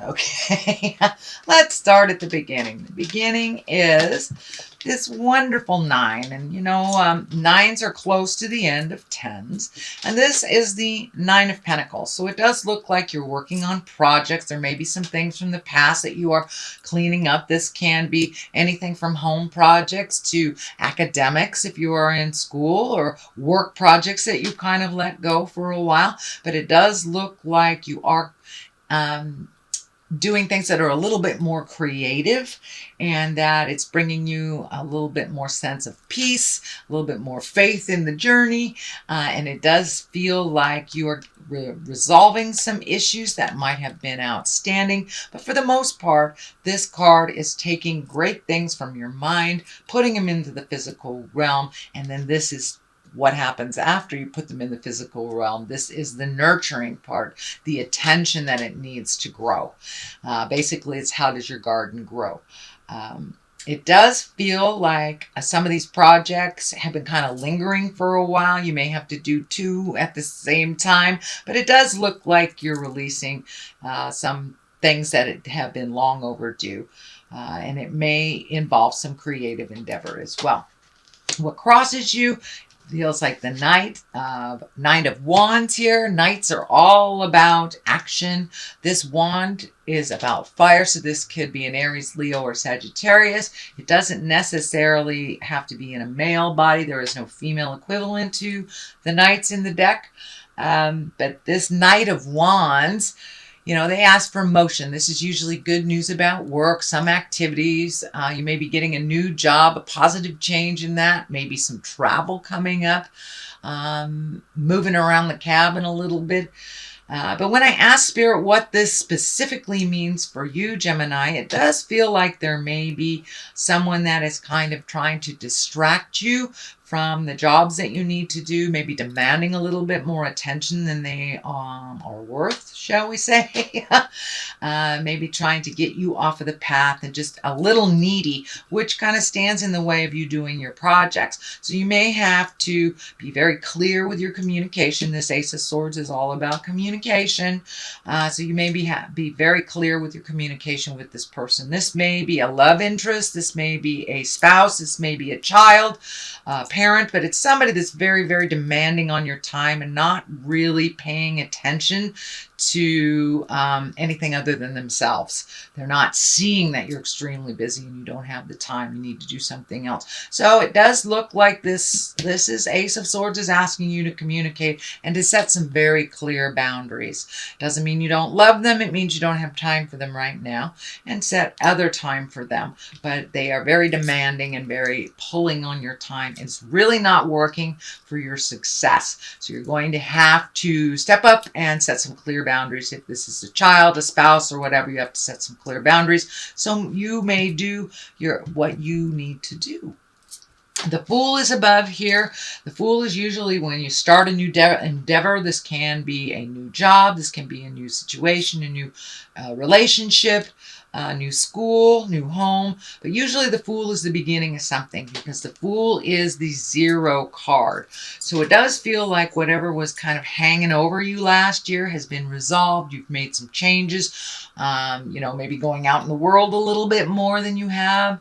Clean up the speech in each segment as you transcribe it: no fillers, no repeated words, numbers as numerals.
Okay, let's start at the beginning. The beginning is this wonderful nine, and nines are close to the end of tens, and this is the Nine of Pentacles. So it does look like you're working on projects. There may be some things from the past that you are cleaning up. This can be anything from home projects to academics if you are in school, or work projects that you kind of let go for a while. But it does look like you are doing things that are a little bit more creative, and that it's bringing you a little bit more sense of peace, a little bit more faith in the journey, and it does feel like you are resolving some issues that might have been outstanding. But for the most part, this card is taking great things from your mind, putting them into the physical realm, and then this is what happens after you put them in the physical realm. This is the nurturing part, the attention that it needs to grow. Basically, it's how does your garden grow? It does feel like some of these projects have been kind of lingering for a while. You may have to do two at the same time, but it does look like you're releasing some things that have been long overdue, and it may involve some creative endeavor as well. What crosses you feels like the Knight of Wands here. Knights are all about action. This wand is about fire, so this could be an Aries, Leo, or Sagittarius. It doesn't necessarily have to be in a male body. There is no female equivalent to the knights in the deck. But this Knight of Wands, they ask for motion. This is usually good news about work, some activities. You may be getting a new job, a positive change in that, maybe some travel coming up, moving around the cabin a little bit. But when I ask Spirit what this specifically means for you, Gemini, it does feel like there may be someone that is kind of trying to distract you from the jobs that you need to do, maybe demanding a little bit more attention than they are worth, shall we say. Maybe trying to get you off of the path and just a little needy, which kind of stands in the way of you doing your projects. So you may have to be very clear with your communication. This Ace of Swords is all about communication. So you may be very clear with your communication with this person. This may be a love interest. This may be a spouse. This may be a child, parent, but it's somebody that's very, very demanding on your time and not really paying attention to anything other than themselves. They're not seeing that you're extremely busy and you don't have the time. You need to do something else. So it does look like this is Ace of Swords is asking you to communicate and to set some very clear boundaries. Doesn't mean you don't love them. It means you don't have time for them right now, and set other time for them. But they are very demanding and very pulling on your time. It's really not working for your success. So you're going to have to step up and set some clear boundaries. If this is a child, a spouse, or whatever, you have to set some clear boundaries. So you may do what you need to do. The Fool is above here. The Fool is usually when you start a new endeavor. This can be a new job. This can be a new situation, a new relationship, new school, new home. But usually the Fool is the beginning of something, because the Fool is the 0 card. So it does feel like whatever was kind of hanging over you last year has been resolved. You've made some changes, maybe going out in the world a little bit more than you have.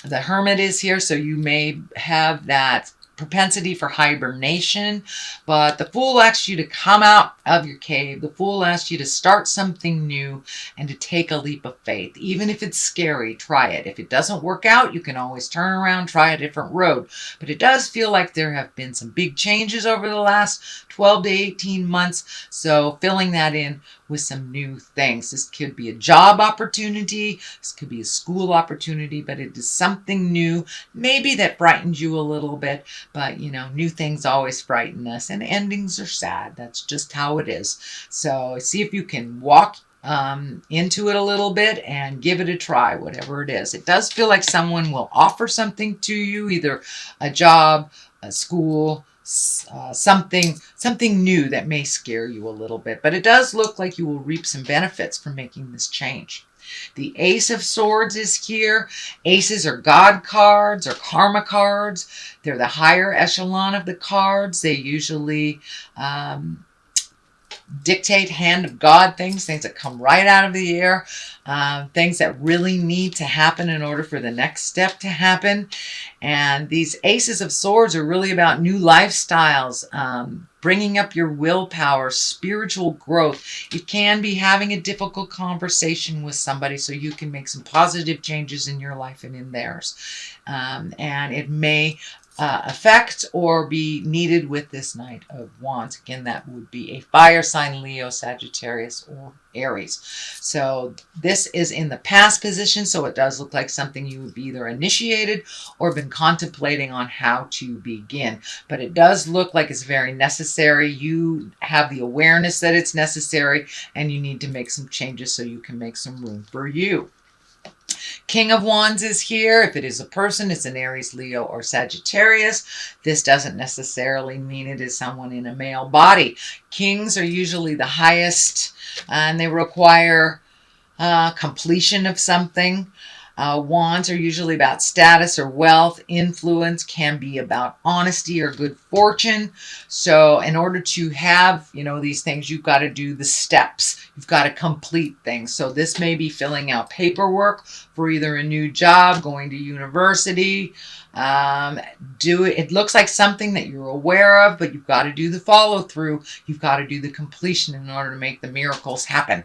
The Hermit is here, so you may have that propensity for hibernation, but the Fool asks you to come out of your cave. The Fool asks you to start something new and to take a leap of faith. Even if it's scary, try it. If it doesn't work out, you can always turn around, try a different road. But it does feel like there have been some big changes over the last 12 to 18 months, so filling that in with some new things. This could be a job opportunity, this could be a school opportunity, but it is something new, maybe that brightens you a little bit. But new things always frighten us, and endings are sad. That's just how it is. So see if you can walk into it a little bit and give it a try, whatever it is. It does feel like someone will offer something to you, either a job, a school, something new that may scare you a little bit, but it does look like you will reap some benefits from making this change. The Ace of Swords is here. Aces are God cards or karma cards. They're the higher echelon of the cards. They usually dictate hand of God things that come right out of the air, things that really need to happen in order for the next step to happen. And these aces of swords are really about new lifestyles, bringing up your willpower, spiritual growth. You can be having a difficult conversation with somebody so you can make some positive changes in your life and in theirs. And it may affect or be needed with this Knight of Wands. Again, that would be a fire sign, Leo, Sagittarius, or Aries. So this is in the past position, so it does look like something you have either initiated or been contemplating on how to begin. But it does look like it's very necessary. You have the awareness that it's necessary, and you need to make some changes so you can make some room for you. King of Wands is here. If it is a person, it's an Aries, Leo, or Sagittarius. This doesn't necessarily mean it is someone in a male body. Kings are usually the highest, and they require completion of something. Wands are usually about status or wealth. Influence can be about honesty or good fortune. So in order to have, these things, you've got to do the steps. You've got to complete things. So this may be filling out paperwork for either a new job, going to university. It looks like something that you're aware of, but you've got to do the follow through. You've got to do the completion in order to make the miracles happen.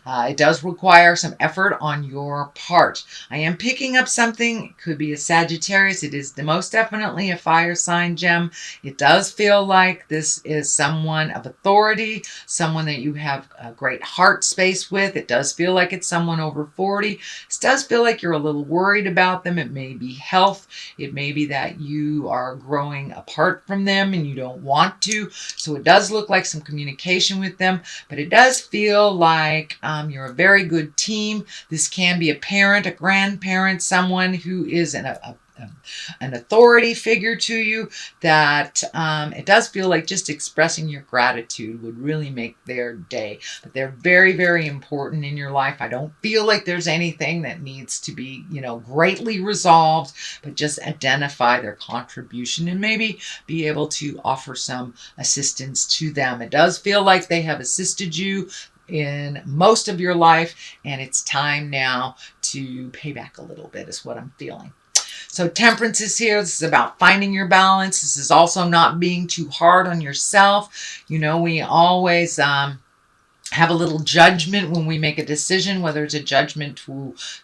It does require some effort on your part. I am picking up something. It could be a Sagittarius. It is most definitely a fire sign gem. It does feel like this is someone of authority, someone that you have a great heart space with. It does feel like it's someone over 40. It does feel like you're a little worried about them. It may be health. It may be that you are growing apart from them and you don't want to. So it does look like some communication with them, but it does feel like you're a very good team. This can be a parent, a grandparent, someone who is an authority figure to you, that it does feel like just expressing your gratitude would really make their day. But they're very, very important in your life. I don't feel like there's anything that needs to be, greatly resolved, but just identify their contribution and maybe be able to offer some assistance to them. It does feel like they have assisted you in most of your life, and it's time now to pay back a little bit is what I'm feeling. So Temperance is here. This is about finding your balance. This is also not being too hard on yourself. We always have a little judgment when we make a decision, whether it's a judgment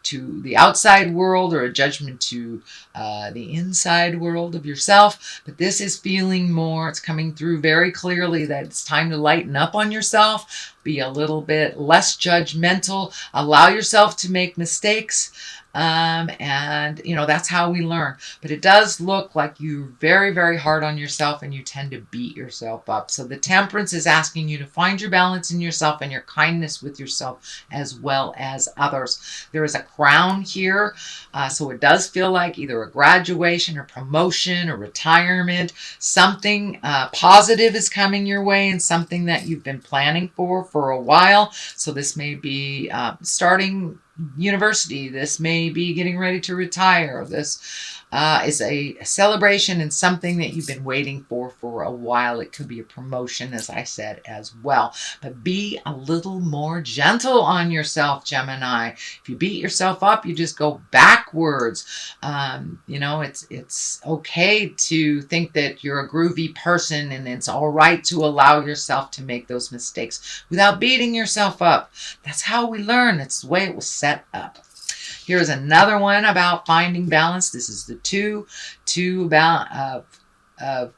to the outside world or a judgment to the inside world of yourself. But this is feeling more, it's coming through very clearly that it's time to lighten up on yourself, be a little bit less judgmental, allow yourself to make mistakes. That's how we learn. But it does look like you're very, very hard on yourself and you tend to beat yourself up. So the Temperance is asking you to find your balance in yourself and your kindness with yourself as well as others. There is a crown here. So it does feel like either a graduation or promotion or retirement. Something positive is coming your way and something that you've been planning for a while. So this may be starting university. This may be getting ready to retire. This is a celebration and something that you've been waiting for a while. It could be a promotion, as I said, as well. But be a little more gentle on yourself, Gemini. If you beat yourself up, you just go backwards. It's okay to think that you're a groovy person, and it's all right to allow yourself to make those mistakes without beating yourself up. That's how we learn. That's the way it was set up. Here's another one about finding balance. This is the two about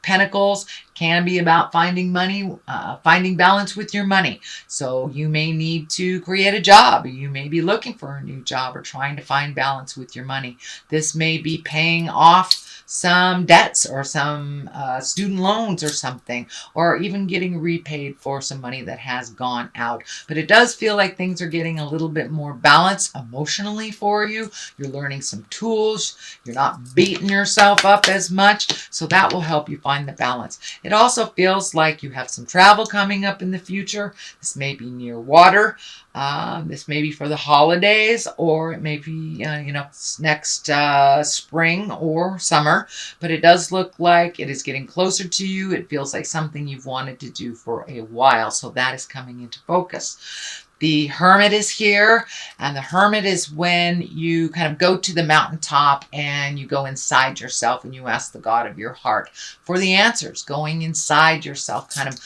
Pentacles. Can be about finding money, finding balance with your money. So you may need to create a job. You may be looking for a new job or trying to find balance with your money. This may be paying off some debts or some student loans or something, or even getting repaid for some money that has gone out. But it does feel like things are getting a little bit more balanced emotionally for you. You're learning some tools. You're not beating yourself up as much. So that will help you find the balance. It also feels like you have some travel coming up in the future. This may be near water. This may be for the holidays, or it may be, next spring or summer. But it does look like it is getting closer to you. It feels like something you've wanted to do for a while. So that is coming into focus. The Hermit is here, and the Hermit is when you kind of go to the mountaintop and you go inside yourself and you ask the God of your heart for the answers, going inside yourself, kind of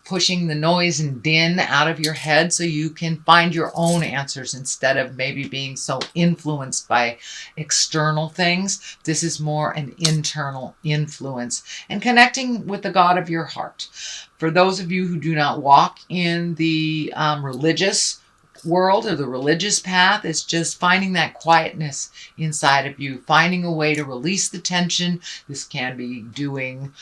pushing the noise and din out of your head so you can find your own answers instead of maybe being so influenced by external things. This is more an internal influence and connecting with the God of your heart. For those of you who do not walk in the religious world or the religious path, it's just finding that quietness inside of you, finding a way to release the tension. This can be doing,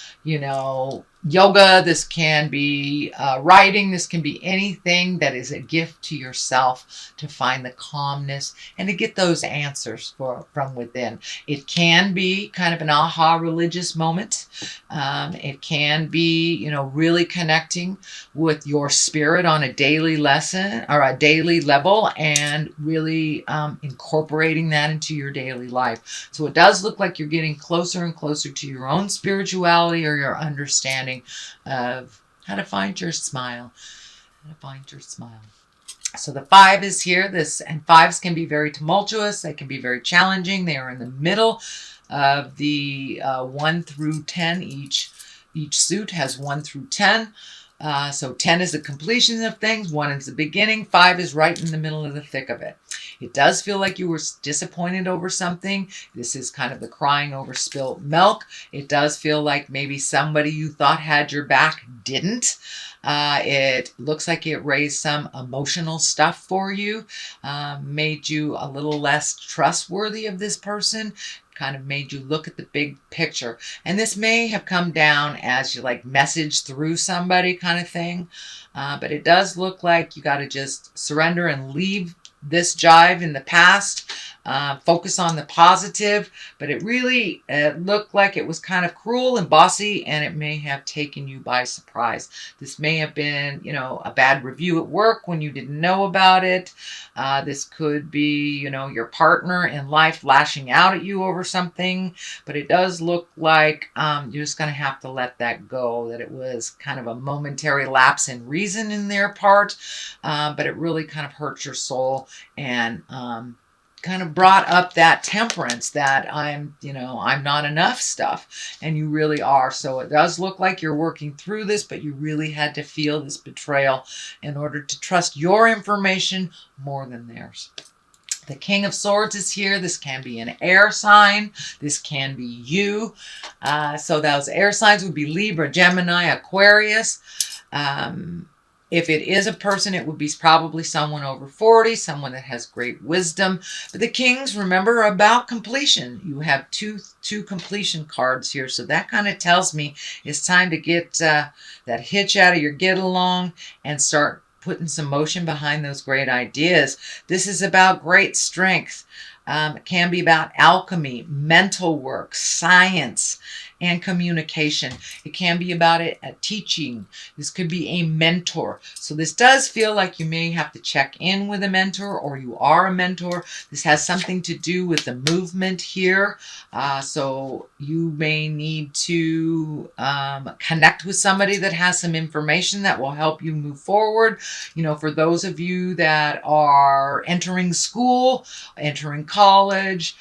yoga. This can be writing. This can be anything that is a gift to yourself to find the calmness and to get those answers from within. It can be kind of an aha religious moment. It can be, really connecting with your spirit on a daily lesson or a daily level and really incorporating that into your daily life. So it does look like you're getting closer and closer to your own spirituality or your understanding of how to find your smile. So the 5 is here. And 5s can be very tumultuous. They can be very challenging. They are in the middle of the 1 through 10. Each suit has 1 through 10. So 10 is the completion of things. 1 is the beginning. 5 is right in the middle of the thick of it. It does feel like you were disappointed over something. This is kind of the crying over spilt milk. It does feel like maybe somebody you thought had your back didn't. It looks like it raised some emotional stuff for you, made you a little less trustworthy of this person, kind of made you look at the big picture. And this may have come down as you message through somebody kind of thing. But it does look like you got to just surrender and leave this jive in the past. Focus on the positive, but it really looked like it was kind of cruel and bossy, and it may have taken you by surprise. This may have been, a bad review at work when you didn't know about it. This could be, your partner in life lashing out at you over something, but it does look like you're just going to have to let that go, that it was kind of a momentary lapse in reason in their part, but it really kind of hurt your soul and kind of brought up that temperance, that I'm not enough stuff, and you really are. So it does look like you're working through this, but you really had to feel this betrayal in order to trust your information more than theirs. The King of Swords is here. This can be an air sign. This can be you. So those air signs would be Libra, Gemini, Aquarius. If it is a person, it would be probably someone over 40, someone that has great wisdom. But the Kings, remember, are about completion. You have two completion cards here. So that kind of tells me it's time to get that hitch out of your get along and start putting some motion behind those great ideas. This is about great strength. It can be about alchemy, mental work, science, and communication. It can be about teaching. This could be a mentor. So this does feel like you may have to check in with a mentor, or you are a mentor. This has something to do with the movement here. So you may need to connect with somebody that has some information that will help you move forward. For those of you that are entering school, entering college,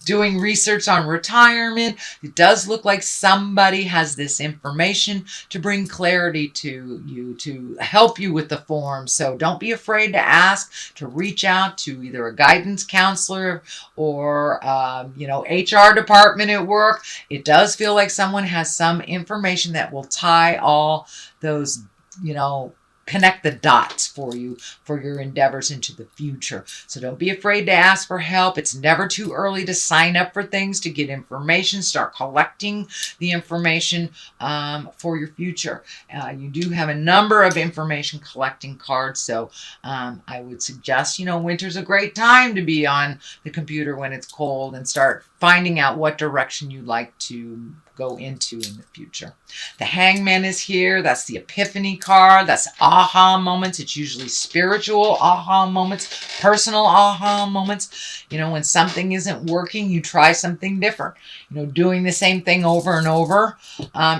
doing research on retirement, it does look like somebody has this information to bring clarity to you, to help you with the form. So don't be afraid to ask, to reach out to either a guidance counselor or HR department at work. It does feel like someone has some information that will tie all those, connect the dots for you for your endeavors into the future. So don't be afraid to ask for help. It's never too early to sign up for things, to get information, start collecting the information for your future. You do have a number of information collecting cards, so I would suggest, winter's a great time to be on the computer when it's cold and start finding out what direction you'd like to go into in the future. The Hangman is here. That's the Epiphany card. That's aha moments. It's usually spiritual aha moments, personal aha moments. You know, when something isn't working, you try something different. You know, doing the same thing over and over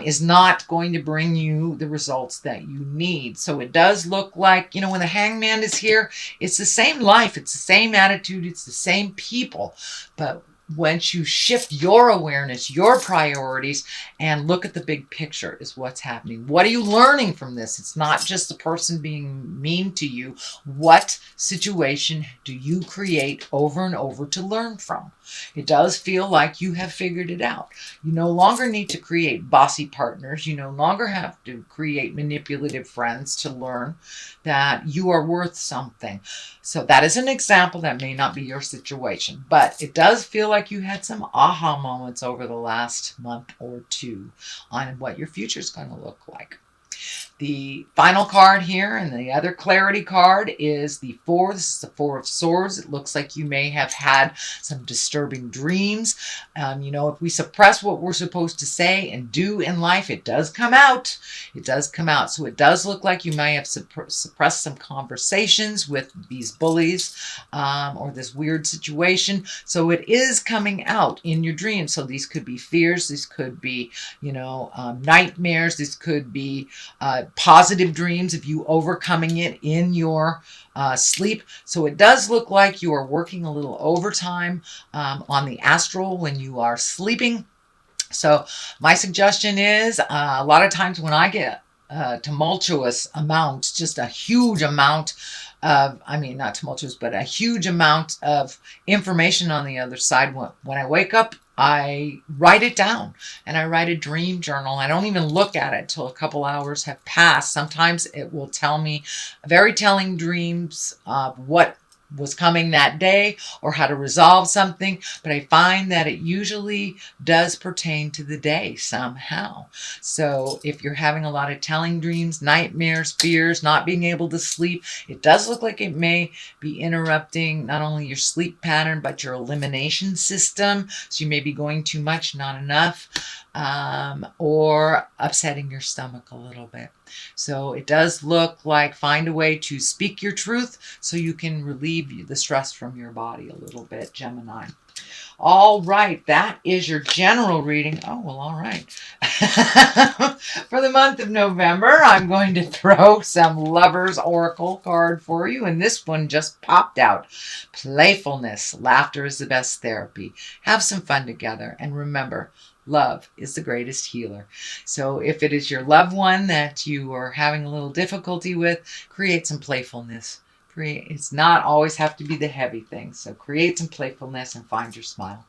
is not going to bring you the results that you need. So it does look like, you know, when the Hangman is here, it's the same life, it's the same attitude, it's the same people. But once you shift your awareness, your priorities, and look at the big picture is what's happening. What are you learning from this? It's not just the person being mean to you. What situation do you create over and over to learn from? It does feel like you have figured it out. You no longer need to create bossy partners. You no longer have to create manipulative friends to learn that you are worth something. So that is an example. That may not be your situation, but it does feel like you had some aha moments over the last month or two on what your future is going to look like. The final card here and the other clarity card is the Four. This is the Four of Swords. It looks like you may have had some disturbing dreams. You know, if we suppress what we're supposed to say and do in life, it does come out. It does come out. So it does look like you may have suppressed some conversations with these bullies or this weird situation. So it is coming out in your dreams. So these could be fears. These could be, you know, nightmares. This could be positive dreams of you overcoming it in your sleep. So it does look like you are working a little overtime on the astral when you are sleeping. So my suggestion is a lot of times when I get tumultuous amount, just a huge amount of, I mean, not tumultuous, but a huge amount of information on the other side. When I wake up, I write it down and I write a dream journal. I don't even look at it till a couple hours have passed. Sometimes it will tell me very telling dreams of what was coming that day or how to resolve something, but I find that it usually does pertain to the day somehow. So if you're having a lot of telling dreams, nightmares, fears, not being able to sleep, it does look like it may be interrupting not only your sleep pattern, but your elimination system. So you may be going too much, not enough, or upsetting your stomach a little bit. So it does look like find a way to speak your truth so you can relieve the stress from your body a little bit, Gemini. All right, that is your general reading. Oh, well, all right. For the month of November, I'm going to throw some Lover's Oracle card for you, and this one just popped out. Playfulness. Laughter is the best therapy. Have some fun together, and remember, love is the greatest healer. So if it is your loved one that you are having a little difficulty with, create some playfulness. It's not always have to be the heavy things. So create some playfulness and find your smile.